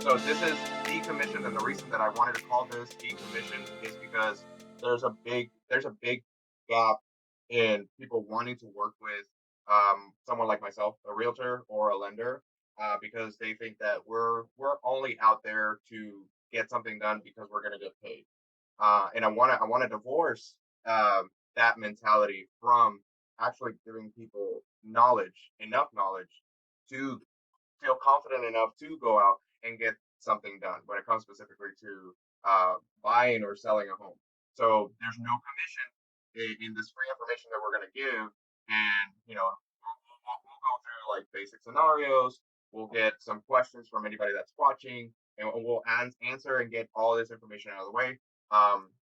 So this is decommissioned, and the reason that I wanted to call this decommissioned is because there's a big gap in people wanting to work with someone like myself, a realtor or a lender, because they think that we're only out there to get something done because we're going to get paid. And I want to divorce that mentality from actually giving people knowledge, enough knowledge to feel confident enough to go out and get something done when it comes specifically to buying or selling a home. So there's no commission in this free information that we're going to give, and we'll go through like basic scenarios. We'll get some questions from anybody that's watching, and we'll answer and get all this information out of the way. Um,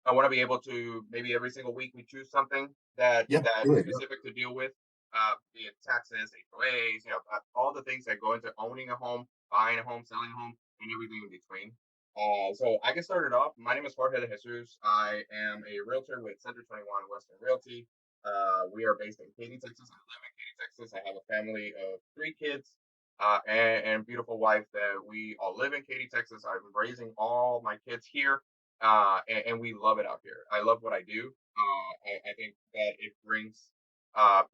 I want to be able to maybe every single week we choose something Yeah, that's do it. Yeah. specific to deal with, be it taxes, HOAs, all the things that go into owning a home, buying a home, selling a home, and everything in between. So I can start it off. My name is Jorge de Jesus. I am a realtor with Center 21 Western Realty. We are based in Katy, Texas. I live in Katy, Texas. I have a family of three kids and beautiful wife that we all live in Katy, Texas. I'm raising all my kids here and we love it out here. I love what I do. I think that it brings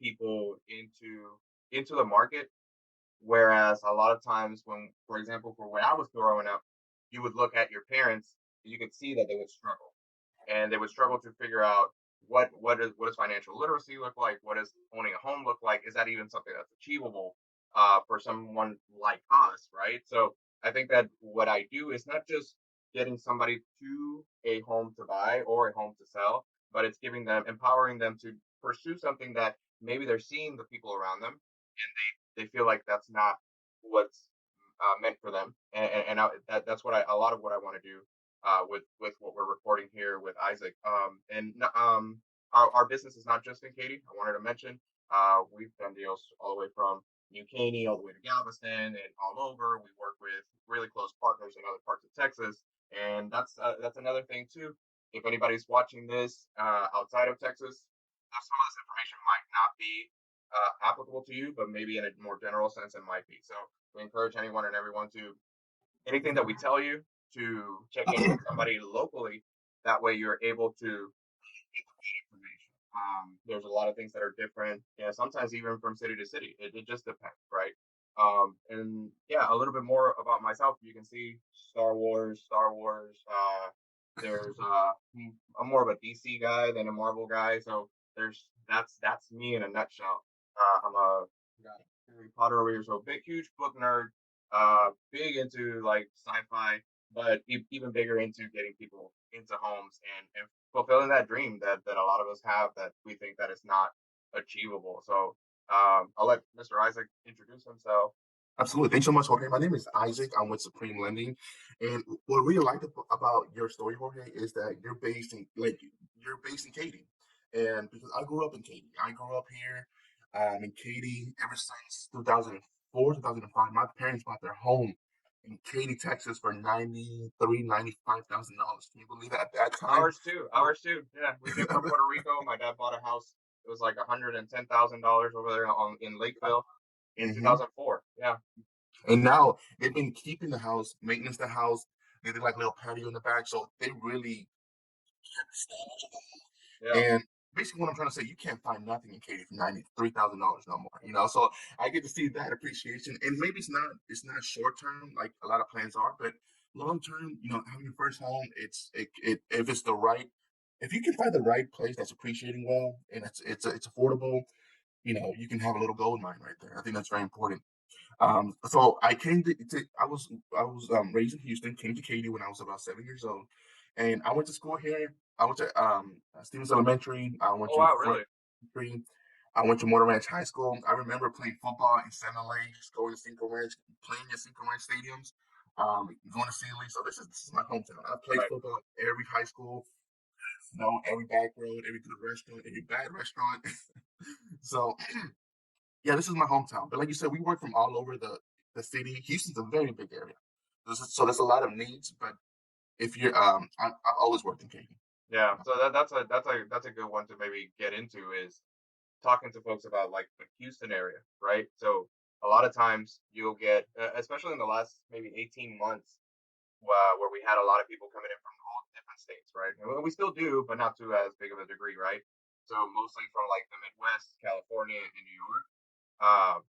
people into the market. Whereas a lot of times, when, for example, for when I was growing up, you would look at your parents, and you could see that they would struggle, and they would struggle to figure out what does financial literacy look like? What does owning a home look like? Is that even something that's achievable for someone like us, right? So I think that what I do is not just getting somebody to a home to buy or a home to sell, but it's giving them, empowering them to pursue something that maybe they're seeing the people around them, and they feel like that's not what's meant for them, that's what a lot of what I want to do with what we're recording here with Isaac. Our business is not just in Katy. I wanted to mention we've done deals all the way from New Caney all the way to Galveston and all over. We work with really close partners in other parts of Texas, and that's another thing too. If anybody's watching this outside of Texas, some of this information might not be applicable to you, but maybe in a more general sense, it might be. So we encourage anyone and everyone to anything that we tell you to check in with somebody locally. That way, you're able to information. There's a lot of things that are different. Yeah, sometimes even from city to city. It just depends, right? And yeah, a little bit more about myself. You can see Star Wars. Star Wars. I'm more of a DC guy than a Marvel guy. So that's me in a nutshell. I'm a got Harry Potter over here, so big, huge book nerd. Big into like sci-fi, but even bigger into getting people into homes and fulfilling that dream that a lot of us have that we think that is not achievable. So I'll let Mr. Isaac introduce himself. Absolutely. Thanks so much, Jorge. My name is Isaac. I'm with Supreme Lending, and what I really like about your story, Jorge, is that you're based in Katy, and because I grew up in Katy, I grew up here in Katy ever since 2004, 2005. My parents bought their home in Katy, Texas, for $93,000, $95,000. Can you believe that at that time? Ours too. Oh, Ours too. Yeah, we came from Puerto Rico. My dad bought a house. It was like $110,000 over there in Lakeville in hmm 2004. Yeah, And now they've been keeping the house, maintenance the house. They did like a little patio in the back, so they really kept the standards of the yeah. home. And basically, what I'm trying to say, you can't find nothing in Katy for $93,000 no more. So I get to see that appreciation, and maybe it's not short term like a lot of plans are, but long term, having your first home, if it's the right, if you can find the right place that's appreciating well and it's affordable, you can have a little gold mine right there. I think that's very important. So I was raised in Houston, came to Katy when I was about 7 years old, and I went to school here. I went to Stevens Elementary. I went Oh to wow, Front really? Elementary. I went to Motor Ranch High School. I remember playing football in San Lakes, going to Cinco Ranch, playing at Cinco Ranch stadiums, going to Sealy. So this is my hometown. I played Right. football at every high school, every back road, every good restaurant, every bad restaurant. So yeah, this is my hometown. But like you said, we work from all over the city. Houston's a very big area. So there's a lot of needs. But if you're, I've always worked in Katy. Yeah. So that's a good one to maybe get into is talking to folks about like the Houston area, right? So a lot of times you'll get, especially in the last maybe 18 months, where we had a lot of people coming in from all different states, right? And we still do, but not to as big of a degree, right? So mostly from like the Midwest, California, and New York.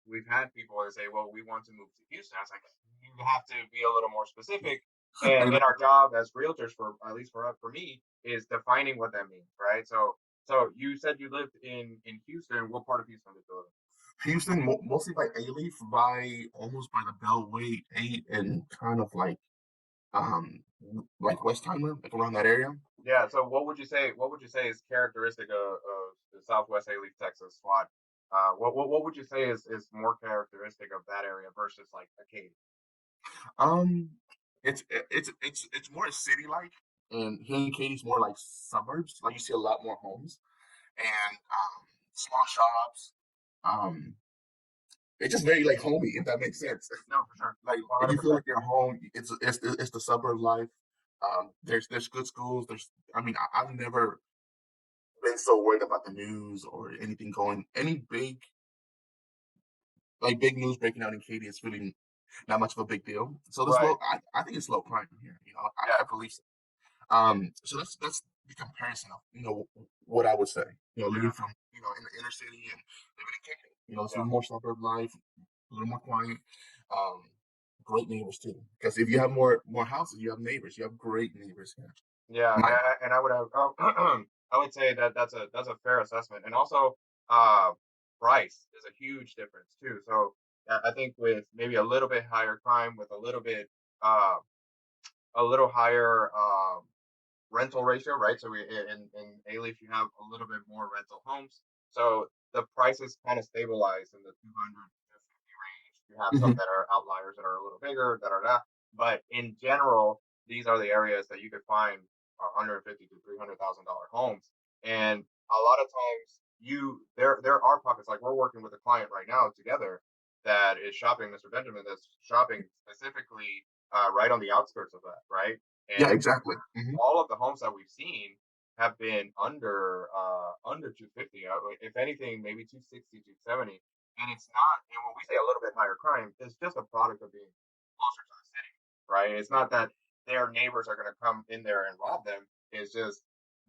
We've had people that say, "Well, we want to move to Houston." I was like, "You have to be a little more specific." I And know. our job as realtors, for at least for me, is defining what that means, right? So you said you lived in Houston. What part of Houston did you live Houston, mostly by A-Leaf, by almost by the Bellway 8 and kind of um like Westheimer, like around that area. in? Yeah. So what would you say? What would you say is characteristic of the Southwest Alief, Texas SWAT? What would you say is more characteristic of that area versus like Acadia? Um, it's more city like, and here in Katie's more like suburbs. Like you see a lot more homes and small shops. Um, it's just very like homey, if that makes sense. No, for sure, Like one hundred you feel percent. like you're home. It's the suburb life. There's good schools. I mean I've never been so worried about the news or anything going any big news breaking out in Katy. It's really not much of a big deal. So this Right. low, I think it's low crime here. I Yeah. believe so. So that's the comparison of what I would say. Living Yeah. from in the inner city and living in Katy. It's a Yeah. little more suburb life, a little more quiet. Um, great neighbors too. Because if you have more houses, you have neighbors. You have great neighbors here. Yeah, My and I would have, I would say that that's a fair assessment, and also, price is a huge difference too. So I think with maybe a little bit higher crime, with uh, a little higher rental ratio, right? So in A-Leaf, you have a little bit more rental homes, so the prices kind of stabilize in the 200 to 50 range. You have some Mhm. that are outliers that are a little bigger, that are not, but in general, these are the areas that you could find 150 to $300,000 homes, and a lot of times there are pockets, like we're working with a client right now together that is shopping, Mr. Benjamin, that's shopping specifically right on the outskirts of that, right? Yeah, And exactly. Hmm. all of the homes that we've seen have been under 250. If anything, maybe 260, 270. And it's not. And when we say a little bit higher crime, it's just a product of being closer to the city, right? It's not that their neighbors are going to come in there and rob them. It's just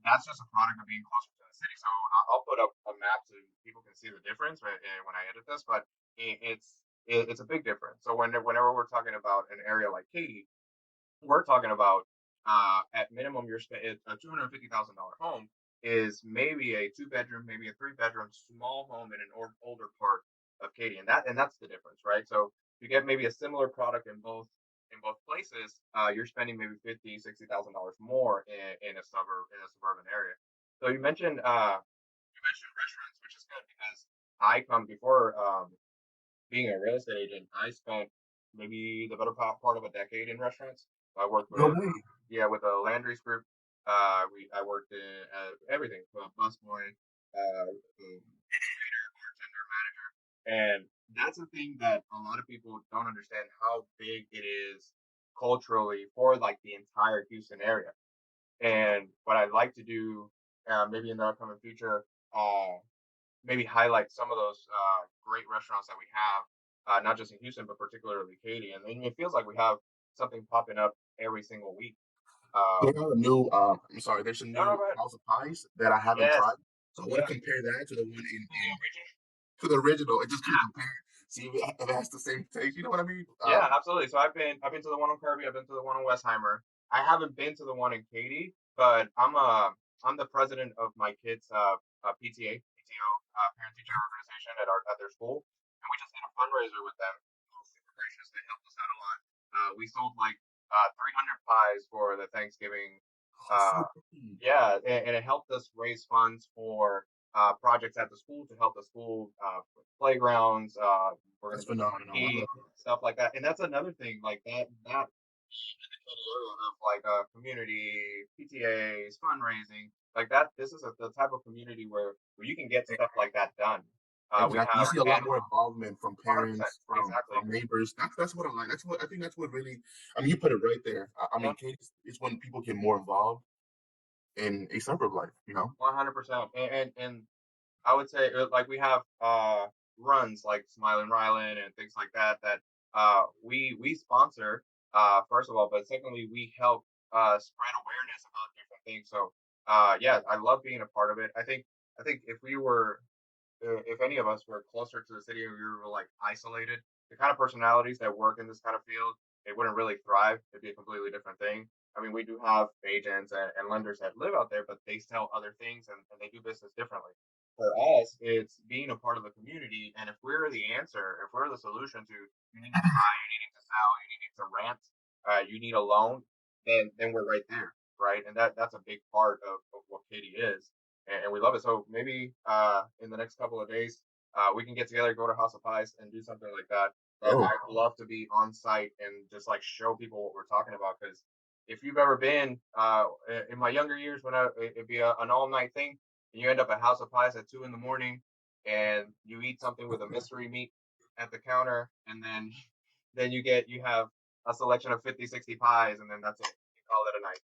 that's just a product of being closer to the city. So I'll put up a map so people can see the difference when I edit this, but it's a big difference. So whenever we're talking about an area like Katy, we're talking about at minimum you're spending a $250,000 home is maybe a two bedroom, maybe a three bedroom small home in an older part of Katy, and that's the difference, right? So you get maybe a similar product in both places, you're spending maybe 50, $60,000 more in a suburban area. So you mentioned restaurants, which is good because I come before being a real estate agent, I spent maybe the better part of a decade in restaurants. I worked No with, way. yeah, with a Landry's group. I worked in everything from busboy, waiter, bartender, manager, and that's a thing that a lot of people don't understand how big it is culturally for like the entire Houston area. And what I'd like to do, maybe in the upcoming future, maybe highlight some of those great restaurants that we have, not just in Houston, but particularly Katy. And it feels like we have something popping up every single week. They Um, have a new. I'm sorry. There's a no, no, new go ahead. House of Pies that I haven't Yes. tried. So I want Yeah. to compare that to the one The original. to the original and just kind Yeah. of compare, see if it has the same taste. You know what I mean? Yeah, absolutely. So I've been to the one on Kirby. I've been to the one on Westheimer. I haven't been to the one in Katy, but I'm the president of my kids' PTO, parent teacher organization at their school, and we just did a fundraiser with them. They were super gracious. They helped us out a lot. We sold like 300 pies for the Thanksgiving. Oh, Uh, so good. yeah, and it helped us raise funds for projects at the school to help the school with playgrounds. We're going That's to do some phenomenal. I IT love it. stuff like that, and that's another thing like that area of like community PTAs, fundraising like that. This is the type of community where you can get stuff like that done. We Exactly. You have see a lot and more involvement from 100% parents, from exactly. neighbors. That's what I like. That's what I think. That's what really. I mean, you put it right there. I Yeah, mean, Katie is when people get more involved in a suburb life. 100%. And I would say like we have. runs like Smile and Rylan and things like that that we sponsor first of all, but secondly we help spread awareness about different things. So yeah, I love being a part of it. I think if we were if any of us were closer to the city and we were like isolated, the kind of personalities that work in this kind of field, it wouldn't really thrive. It'd be a completely different thing. I mean, we do have agents and lenders that live out there, but they sell other things and they do business differently. For us, it's being a part of the community. And if we're the answer, if we're the solution to you need to buy, you need to sell, you need to rent, you need a loan, then we're right there, right? And that's a big part of what Katie is and we love it. So maybe in the next couple of days, we can get together, go to House of Pies, and do something like that. But Oh, I'd love to be on site and just like show people what we're talking about. Because if you've ever been in my younger years, when it'd be an all night thing, and you end up at House of Pies at 2 in the morning, and you eat something with a mystery meat at the counter, and then you have a selection of 50, 60 pies, and then that's it. You call it a night.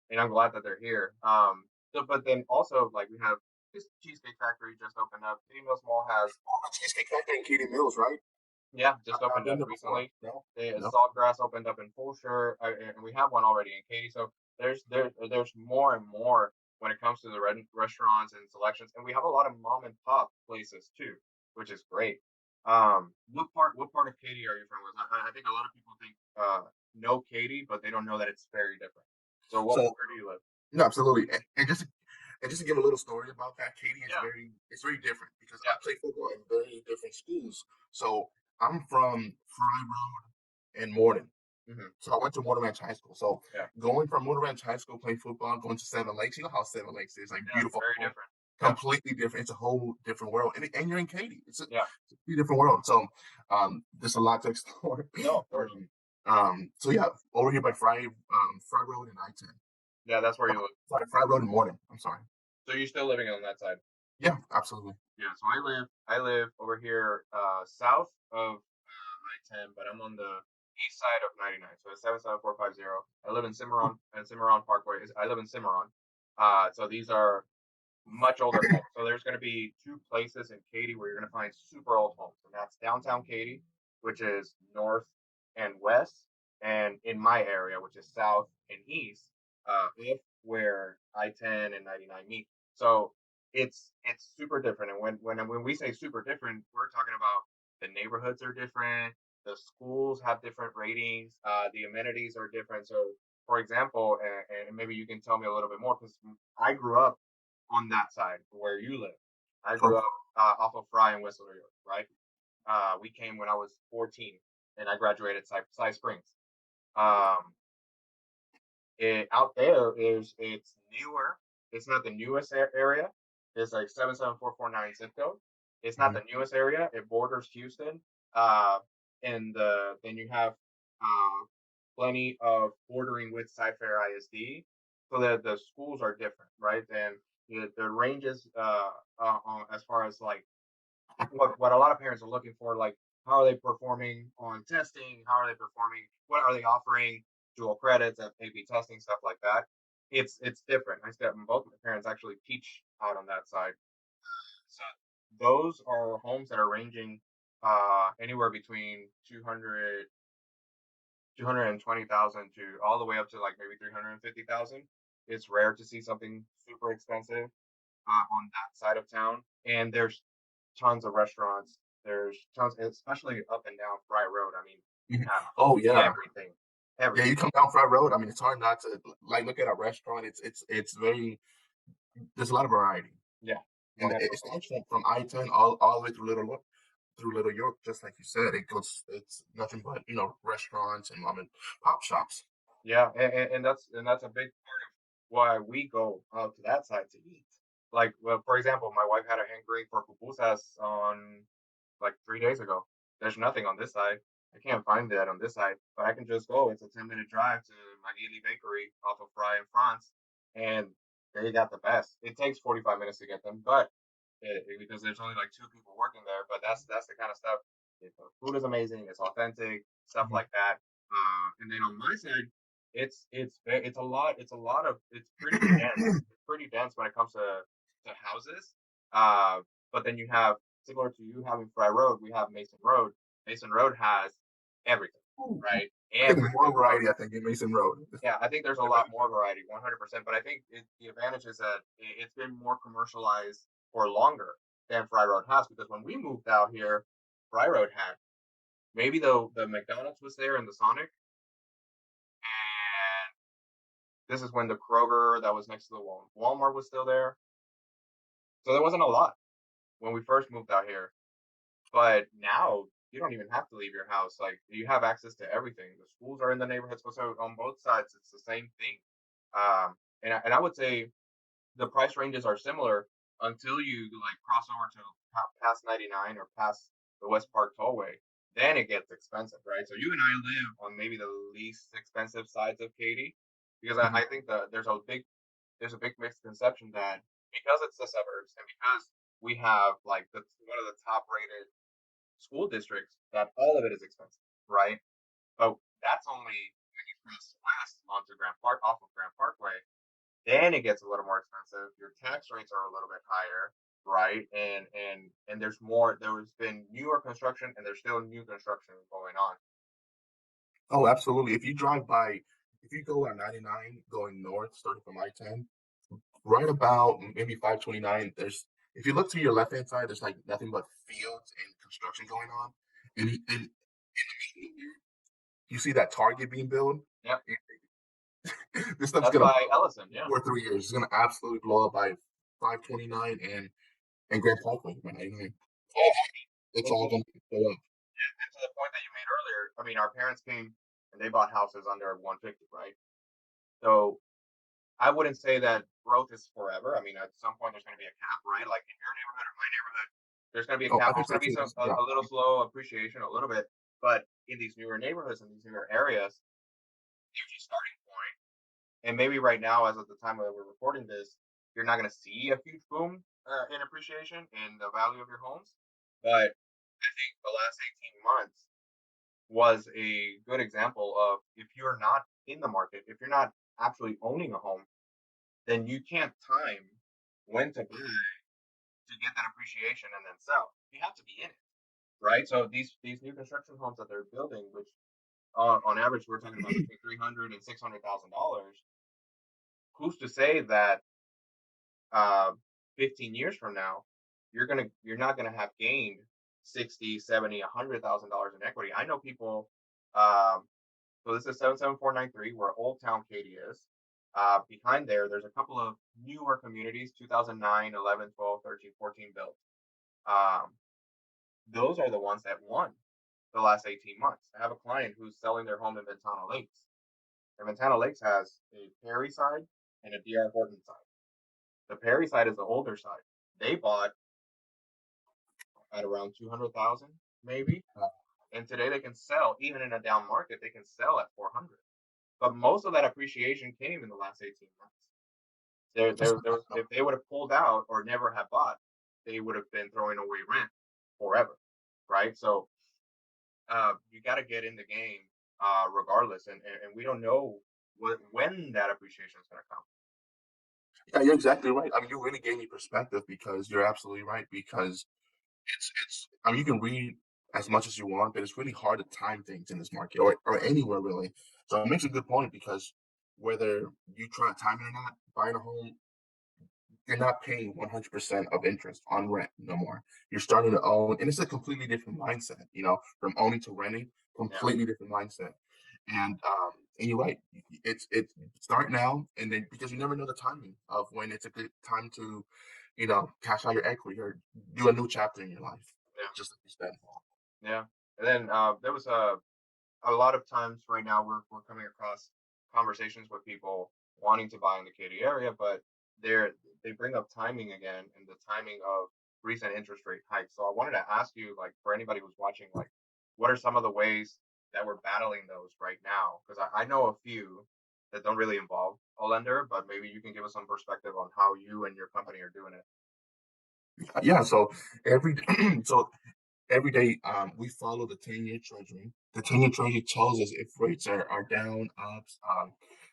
And I'm glad that they're here. So, but then also like we have this Cheesecake Factory just opened up. City Mills Mall has the Cheesecake Factory in Katy Mills, right? yeah just I've opened been up there before. recently. No, The no. Saltgrass opened up in Fulshire, and we have one already in Katy. So there's more and more when it comes to the restaurants and selections, and we have a lot of mom and pop places too, which is great. What part of Katy are you from? 'Cause I think a lot of people think know Katy, but they don't know that it's very different. So So where do you live? no, absolutely. And just to give a little story about that, Katie is Yeah, it's very different because I yeah. play football in very different schools. So I'm from Fry Road and Morden. Mhm. So I went to Morton Ranch High School. So Yeah. going from Morton Ranch High School, playing football, going to Seven Lakes, you know how Seven Lakes is like Yeah, beautiful, very different. Yeah. completely different. It's a whole different world. And you're in Katy. Yeah. It's a pretty different world. So there's a lot to explore. No, of course. So yeah, over here by Fry Road and I-10. Yeah, that's where you live. Sorry, Fry Road and Morton. I'm sorry. So you're still living on that side. Yeah, absolutely. Yeah, so I live over here south of I-10, but I'm on the east side of 99. So it's 77450. I live in Cimarron and Cimarron Parkway. I live in Cimarron. So these are much older homes. So there's going to be two places in Katy where you're going to find super old homes, and that's downtown Katy, which is north and west, and in my area, which is south and east, of where I-10 and 99 meet. So it's super different. And when we say super different, we're talking about the neighborhoods are different, the schools have different ratings, the amenities are different. So for example, and maybe you can tell me a little bit more because I grew up on that side where you live. I grew Okay. up off of Fry and Whistler, right? We came when I was 14, and I graduated Cy Springs. Um, Out there is it's newer. It's not the newest area. It's like 77449 zip code. It's not Mhm. the newest area. It borders Houston. And then you have plenty of bordering with Cy-Fair ISD. So the schools are different, right? And the ranges as far as like what a lot of parents are looking for, like how are they performing on testing? How are they performing? What are they offering? Dual credits, FAB testing, stuff like that. It's different. I said both my parents actually teach out on that side. So those are homes that are ranging anywhere between 220,000 to all the way up to like maybe 350,000. It's rare to see something super expensive on that side of town. And there's tons of restaurants. There's tons, especially up and down Fry Road. I mean, you Mhm. have Oh yeah. everything, Yeah, everything. you come down Fry Road. I mean, it's hard not to like look at a restaurant. It's very there's a lot of variety. Yeah, And 100%. it starts from I-10 all the way through Little York, just like you said. It's nothing but, restaurants and mom and pop shops. Yeah, and that's a big part of why we go out to that side to eat. Like, well, for example, my wife had a hankering for pupusas on like 3 days ago. There's nothing on this side. I can't find that on this side, but I can just go. It's a 10-minute drive to Magili Bakery off of Fry in France, and they got the best. It takes 45 minutes to get them, but because there's only like two people working there. But that's the kind of stuff. The food is amazing. It's authentic stuff Mhm. like that. And then on my side, it's pretty dense. It's pretty dense when it comes to houses. Uh, but then you have similar to you having Fry Road, we have Mason Road. Mason Road has everything, Ooh, right? I think more Everything. variety, I think, in Mason Road. Yeah, I think there's a lot more variety, 100%. But I think the advantage is that it's been more commercialized for longer than Fry Road has. Because when we moved out here, Fry Road had maybe the McDonald's was there and the Sonic, and this is when the Kroger that was next to the Walmart was still there. So there wasn't a lot when we first moved out here. But now you don't even have to leave your house. Like you have access to everything. The schools are in the neighborhood, so on both sides it's the same thing. And I would say the price ranges are similar until you like cross over to past 99 or past the West Park Tollway. Then it gets expensive, right? So you and I live on maybe the least expensive sides of Katy, because I Mhm. think that there's a big misconception that because it's the suburbs and because we have like one of the top rated school districts, that all of it is expensive, right? But that's only when you cross west onto Grand Park off of Grand Parkway. Then it gets a little more expensive. Your tax rates are a little bit higher, right? And there's more. There's been newer construction, and there's still new construction going on. Oh, absolutely. If you go on 99 going north, starting from I-10, right about maybe 529, if you look to your left-hand side, there's like nothing but fields and construction going on. And you see that Target being built. Yep, This stuff's that's gonna by blow up Ellison. in Yeah, 2 or 3 years. It's gonna absolutely blow up by 529 and Grand Parkway by 99. yeah. It's And all gonna blow up. to the point that you made earlier, I mean, our parents came and they bought houses under 150, right? So I wouldn't say that growth is forever. I mean, at some point there's going to be a cap, right? Like in your neighborhood or my neighborhood, there's going to be a Oh, I cap. think There's so going to be too. some Yeah. a little slow appreciation, a little bit, but in these newer neighborhoods and these newer areas, there's a starting point. And maybe right now, as of the time that we're recording this, you're not going to see a huge boom in appreciation in the value of your homes. But I think the last 18 months was a good example of if you're not in the market, if you're not actually owning a home, then you can't time when to buy to get that appreciation and then sell. You have to be in it, right? So these new construction homes that they're building, which on average we're talking about between 300 and $600,000. Who's to say that uh, 15 years from now you're not gonna have gained 60, 70, $100,000 in equity? I know people. So this is 77493, where Old Town Katy is. Behind there, there's a couple of newer communities, 2009, 11, 12, 13, 14 built. Um, those are the ones that won the last 18 months. I have a client who's selling their home in Ventana Lakes. And Ventana Lakes has a Perry side and a DR Horton side. The Perry side is the older side. They bought at around 200,000, maybe. And today they can sell, even in a down market, they can sell at 400. But most of that appreciation came in the last 18 months. That's There was, if they would have pulled out or never have bought, they would have been throwing away rent forever, right? So you got to get in the game regardless, and we don't know when that appreciation is going to come. Yeah, you're exactly right. I mean, you really gave me perspective because you're absolutely right. Because I mean, you can read as much as you want, but it's really hard to time things in this market or anywhere really. So it makes a good point because whether you try to time it or not, buying a home, you're not paying 100% of interest on rent no more. You're starting to own, and it's a completely different mindset, from owning to renting, Yeah, completely different mindset. And you're right. It's start now, and then because you never know the timing of when it's a good time to, cash out your equity or do a new chapter in your life, yeah, just like you said. yeah. And then there was a lot of times right now we're coming across conversations with people wanting to buy in the Katy area, but they're they bring up timing again and the timing of recent interest rate hikes. So I wanted to ask you, like, for anybody who's watching, like, what are some of the ways that we're battling those right now? Because I know a few that don't really involve a lender, but maybe you can give us some perspective on how you and your company are doing it. Yeah. So every so every day, we follow the 10-year treasury. The 10-year treasury tells us if rates are down, ups.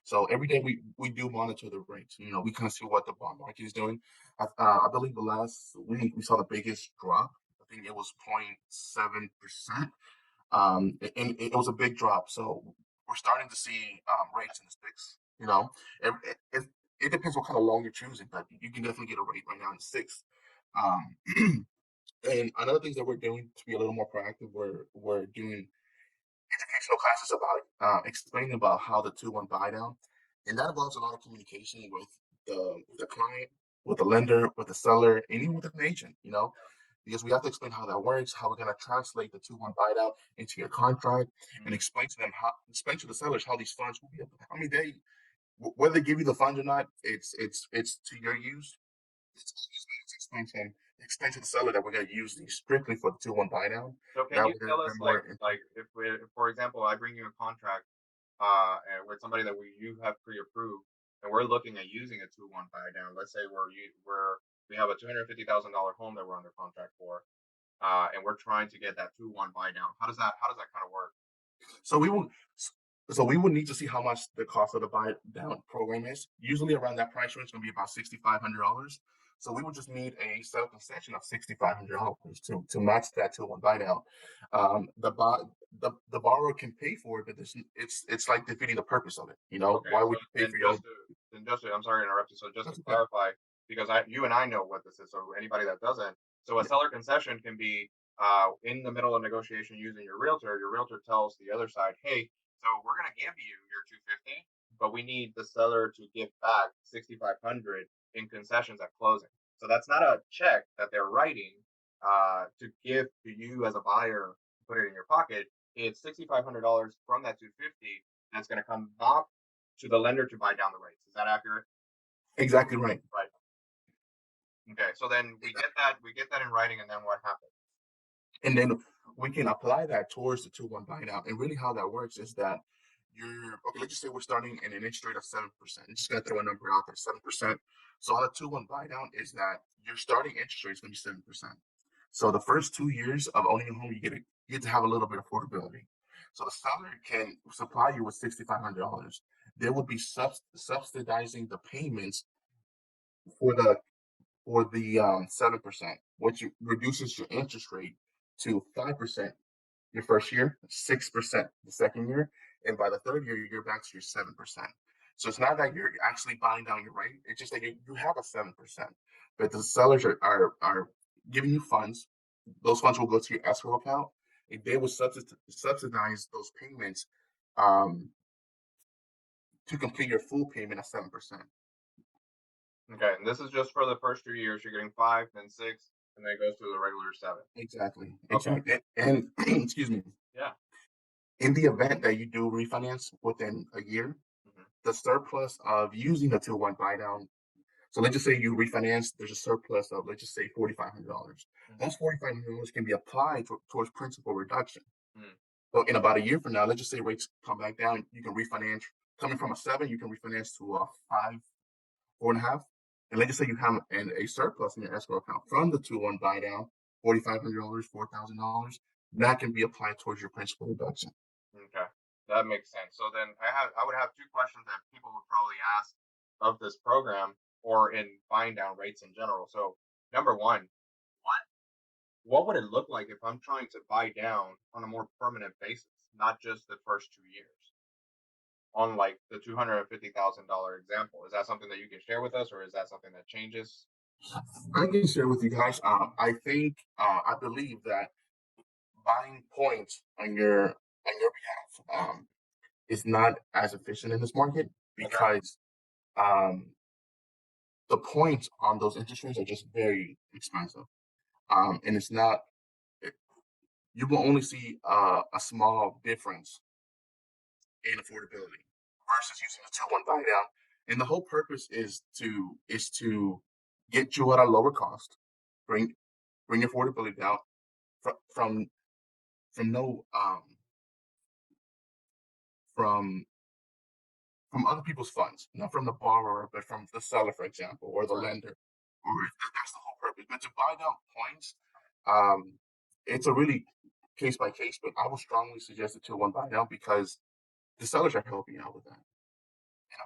So every day we do monitor the rates. We kind of see what the bond market is doing. I believe the last week we saw the biggest drop. think it was 0.7%. And it was a big drop. So we're starting to see rates in the six. It depends what kind of loan you're choosing, but you can definitely get a rate right now in six. Um, and another things that we're doing to be a little more proactive, we're doing educational classes about explaining about how the 2-1 buy down, and that involves a lot of communication with the client, with the lender, with the seller, and even with an agent. Because we have to explain how that works, how we're going to translate the 2-1 buy down into your contract, and Mm. explain to the sellers how these funds will be. I mean, whether they give you the funds or not, it's to your use. It's always better to explain to the seller that we're going to use these strictly for the 2-1 buy down. So can That you way tell they're us more. like if for example I bring you a contract and with somebody that you have pre-approved and we're looking at using a 2-1 buy down. Let's say we have a $250,000 home that we're under contract for, and we're trying to get that 2-1 buy down. How does that kind of work? So we will so we would need to see how much the cost of the buy down program is. Usually around that price range is gonna be about $6,500. So we would just need a sell concession of $6,500 to match that 2-1 buy down. The borrower can pay for it, but it's like defeating the purpose of it. Okay, Why so would you pay for your own? I'm sorry to interrupt you. So just to That's okay. clarify, because you and I know what this is, so anybody that doesn't, so a Yeah, seller concession can be in the middle of negotiation using your realtor. Your realtor tells the other side, "Hey, so we're gonna give you your 250, but we need the seller to give back 6,500 in concessions at closing." So that's not a check that they're writing to give to you as a buyer, put it in your pocket. It's $6,500 from that 250 that's going to come back to the lender to buy down the rates. Is that accurate? exactly right. Right. Okay. So then we get that in writing, and then what happens? And then we can apply that towards the 2-1 buy down. And really how that works is that you're okay, let's just say we're starting in an interest rate of 7%. I'm just gonna throw a number out there, 7%. So on a 2-1 buy down is that your starting interest rate is gonna be 7%. So the first 2 years of owning a home, you get to have a little bit of affordability. So the seller can supply you with $6,500. They will be subsidizing the payments for the 7%, which reduces your interest rate to 5% your first year, 6% the second year, and by the third year, you're back to your 7%. So it's not that you're actually buying down your rate; it's just that you have a 7%, but the sellers are giving you funds. Those funds will go to your escrow account, and they will subsidize those payments um, to complete your full payment of 7%. Okay. And this is just for the first 2 years. You're getting five, then six, and then it goes to the regular seven. Exactly, Okay. exactly, and excuse me. Yeah. In the event that you do refinance within a year, Hmm. the surplus of using the 2-1 buy down. So let's just say you refinance, there's a surplus of, let's just say, $4,500. Hmm. Those $4,500 can be applied towards principal reduction. Hmm. So in about a year from now, let's just say rates come back down, you can refinance. Coming from a seven, you can refinance to a five, 4.5. And let's just say you have a surplus in your escrow account from the 2-1 buy down, $4,500, $4,000. That can be applied towards your principal reduction. Okay. That makes sense. So then I would have two questions that people would probably ask of this program or in buying down rates in general. So number one, what what would it look like if I'm trying to buy down on a more permanent basis, not just the first 2 years? On like the $250,000 example, is that something that you can share with us, or is that something that changes? I can share with you guys. I believe that buying points on your behalf is not as efficient in this market Okay. because um, the points on those interest rates are just very expensive, and it's not. You will only see a small difference in affordability versus using a 2-1 buy down. And the whole purpose is to get you at a lower cost, bring bring affordability down from from no from from other people's funds, not from the borrower, but from the seller, for example, or the Right. lender. Or that's the whole purpose. But to buy down points, um, it's a really case by case. But I would strongly suggest a 2-1 buy down because the sellers are helping out with that.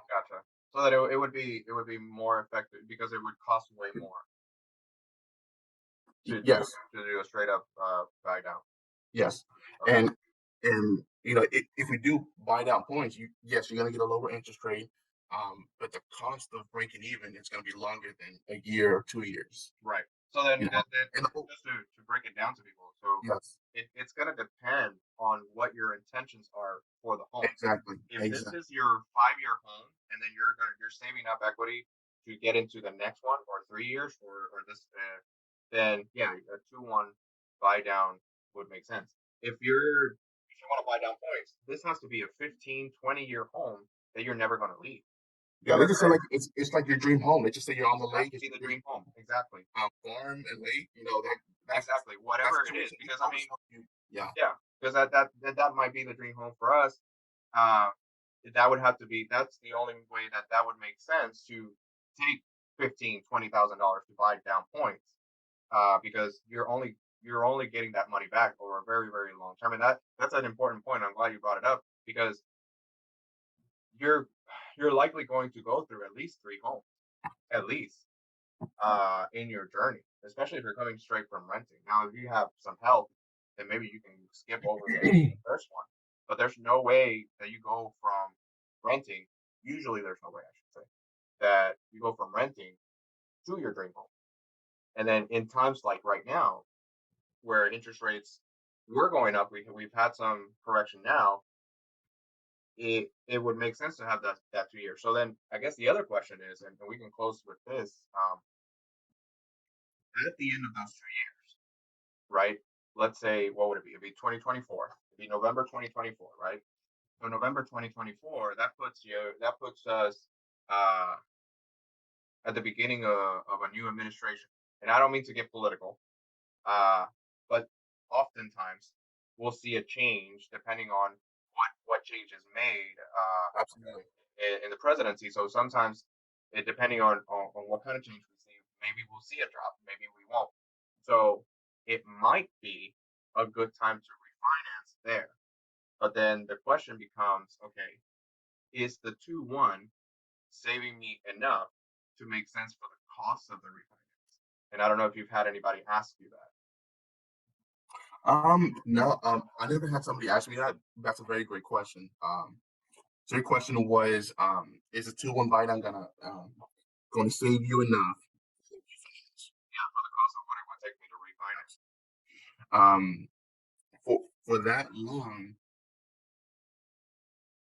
Gotcha. So that it would be more effective because it would cost way more. to do Yes. to do a straight up buy down. Yes, Okay. and if we do buy down points, yes, you're gonna get a lower interest rate, but the cost of breaking even is gonna be longer than a year or 2 years. Right. So then, You know, and just to break it down to people, so yes, it's going to depend on what your intentions are for the home. exactly, If this exactly. is your 5 year home, and then you're saving up equity to get into the next one, or 3 years, or this, then yeah, a 2-1 buy down would make sense. If you want to buy down points, this has to be a 15-20 year home that you're never going to leave. Yeah, they just say like it's like your dream home. They just say you're on the It has lake, to it's be your the dream dream home. Exactly. farm and lake. That's Exactly. that's Whatever the it is, reason they because I always mean, help you. Yeah, yeah, because that might be the dream home for us. Uh, that would have to be. That's the only way that would make sense to take 15, $20,000 to buy down points, because you're only getting that money back over a very very long term, and that's an important point. I'm glad you brought it up because you're you're likely going to go through at least 3 homes, at least, in your journey, especially if you're coming straight from renting. Now, if you have some help, then maybe you can skip over the first one. But there's no way that you go from renting. Usually, there's no way, I should say, that you go from renting to your dream home. And then in times like right now, where interest rates were going up, we've had some correction now. It would make sense to have that 2 years. So then, I guess the other question is, and we can close with this, at the end of those 2 years, right? Let's say, what would it be? It'd be 2024. It'd be November 2024, right? So November 2024, that puts us uh, at the beginning of a new administration. And I don't mean to get political, uh, but oftentimes we'll see a change depending on what change is made, absolutely. in the presidency. So sometimes, depending on what kind of change we see, maybe we'll see a drop, maybe we won't. So it might be a good time to refinance there. But then the question becomes, okay, is the 2-1 saving me enough to make sense for the cost of the refinance? And I don't know if you've had anybody ask you that. No, I never had somebody ask me that. That's a very great question. So your question was, is a 2-1 buy down gonna save you enough? Yeah, for the cost of what it would take me to refinance. Um, for that long,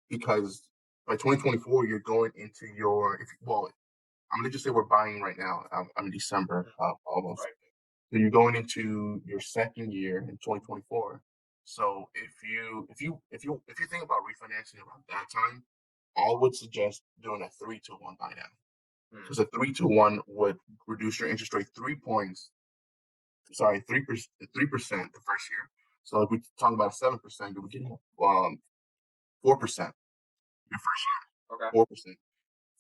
because by 2024 you're going into well, I'm gonna just say we're buying right now. I'm in December, Mhm. almost. Right. So you're going into your second year in 2024. So if you think about refinancing around that time, I would suggest doing a 3-1 buy down. Hmm. Because a 3-1 would reduce your interest rate 3 points. Sorry, 3% the first year. So if we talk about 7%, you'll be getting 4% your first year, Okay. 4%,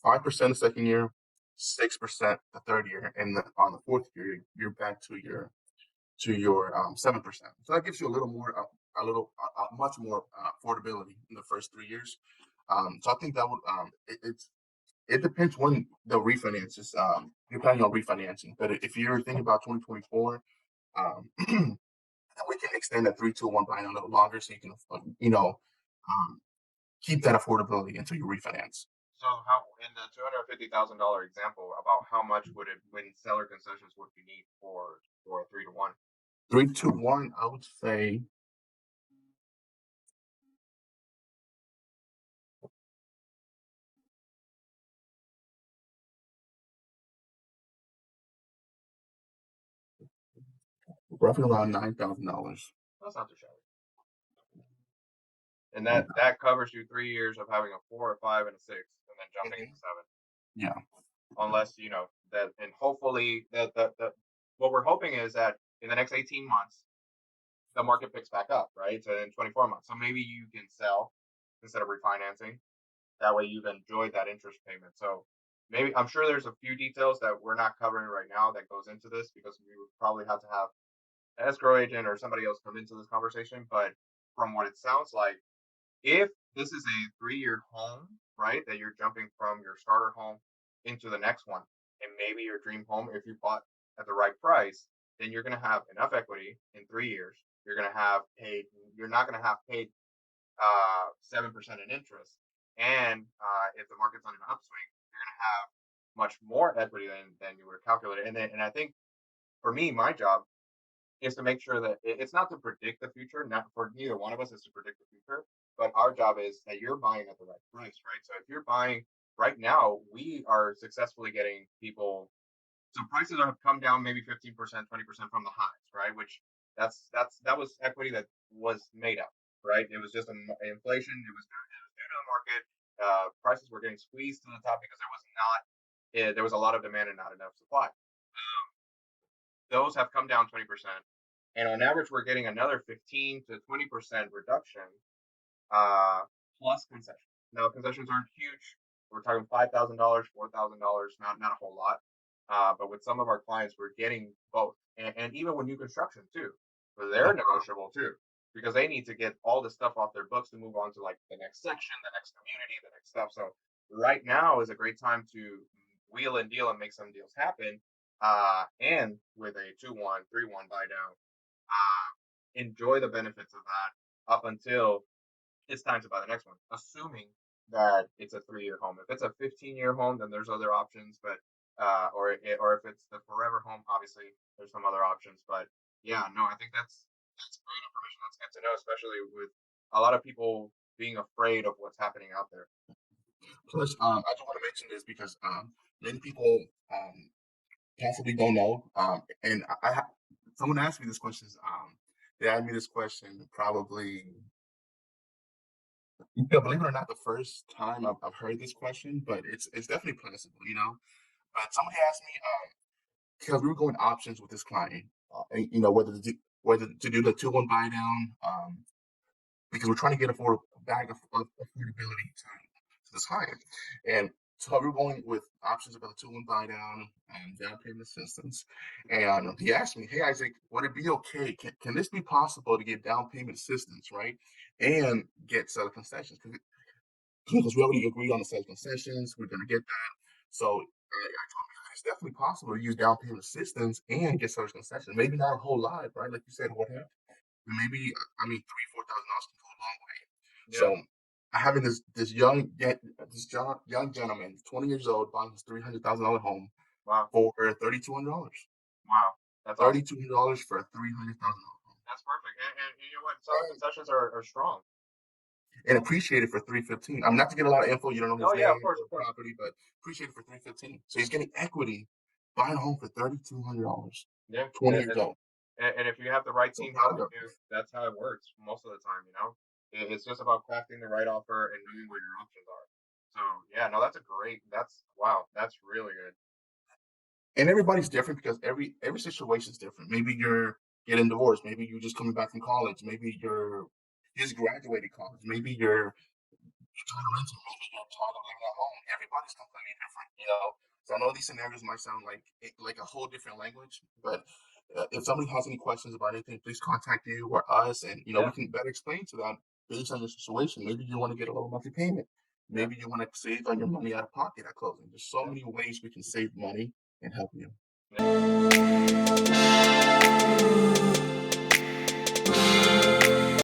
5% the second year, 6% the third year, and on the fourth year, you're back to your 7%. So that gives you a little more, much more affordability in the first 3 years. So I think that would it depends when the refinance is depending on refinancing. But if you're thinking about 2024, then we can extend that 3-2-1 buy a little longer, so you can um, keep that affordability until you refinance. So how, in the $250,000 example, about how much would it, when seller concessions, would you need for a 3-1? 3-2-1, I would say roughly around $9,000. That's not too shabby. And that covers you 3 years of having a 4, a 5, and a 6, and then jumping Mhm. into 7. Yeah. Unless that, and hopefully that what we're hoping is that in the next 18 months the market picks back up, right? So in 24 months, so maybe you can sell instead of refinancing. That way you've enjoyed that interest payment. So maybe, I'm sure there's a few details that we're not covering right now that goes into this, because we would probably have to have an escrow agent or somebody else come into this conversation. But from what it sounds like, if this is a 3-year home, right, that you're jumping from your starter home into the next one, and maybe your dream home, if you bought at the right price, then you're going to have enough equity in 3 years. You're going to have paid. You're not going to have paid 7% in interest. And if the market's on an upswing, you're going to have much more equity than you would have calculated. And I think for me, my job is to make sure that it's not to predict the future. Not for neither one of us is to predict the future, but our job is that you're buying at the right price, right? So if you're buying right now, we are successfully getting people. So prices have come down maybe 15%, 20% from the highs, right? Which that was equity that was made up, right? It was just inflation. It was due to the market. Prices were getting squeezed to the top because there was a lot of demand and not enough supply. Those have come down 20%, and on average, we're getting another 15 to 20% reduction plus concessions. Now, concessions aren't huge. We're talking $5,000, $4,000, not a whole lot. But with some of our clients, we're getting both, and even with new construction too, so they're negotiable too, because they need to get all the stuff off their books to move on to like the next section, the next community, the next stuff. So right now is a great time to wheel and deal and make some deals happen. And with a 2-1, 3-1 buy down, enjoy the benefits of that up until it's time to buy the next one, assuming that it's a 3-year home. If it's a 15-year home, then there's other options, but or if it's the forever home, obviously there's some other options. But yeah, no, I think that's great information. That's good to know, especially with a lot of people being afraid of what's happening out there. Plus, I just want to mention this because many people possibly don't know. And someone asked me this question. They asked me this question probably, believe it or not, the first time I've heard this question, but it's definitely possible, But somebody asked me because we were going options with this client, and, whether to do the 2-1 buy down, because we're trying to get a bag of affordability to this client, and so we were going with options about the 2-1 buy down and down payment assistance. And he asked me, "Hey Isaac, would it be okay? Can this be possible to get down payment assistance, right, and get seller concessions? Because we already agreed on the seller concessions, we're going to get that. So I told him it's definitely possible to use down payment assistance and get seller concessions. Maybe not a whole lot, right? Like you said, what happened? Maybe I mean $3,000, $4,000 can go a long way. So Yeah. I having this young gentleman, 20 years old, buying his $300,000 home Wow. for $3,200. Wow. That's awesome. $3,200 for a $300,000 home, That's perfect. And you know what? Seller concessions are strong. and appreciated for 315. I'm not to get a lot of info. You don't know his Oh yeah, name of course, or of course. property, but appreciated for 315. So he's getting equity buying a home for $3,200. Yeah. 20 years old. And if you have the right So team proud helping of him. you, that's how it works most of the time. It's just about crafting the right offer and knowing what your options are. So yeah, no, that's a great. That's wow, that's really good. And everybody's different because every situation is different. Maybe you're getting divorced. Maybe you're just coming back from college. Maybe you just graduated college. Maybe you're trying to rent it. Maybe you're tired of living at home. Everybody's completely different. So I know these scenarios might sound like a whole different language, but if somebody has any questions about anything, please contact you or us, and we Yeah, can better explain to them based on your situation. Maybe you want to get a low monthly payment. yeah. Maybe you want to save on your money out of pocket at closing. There's so many ways we can save money and help you. Yeah.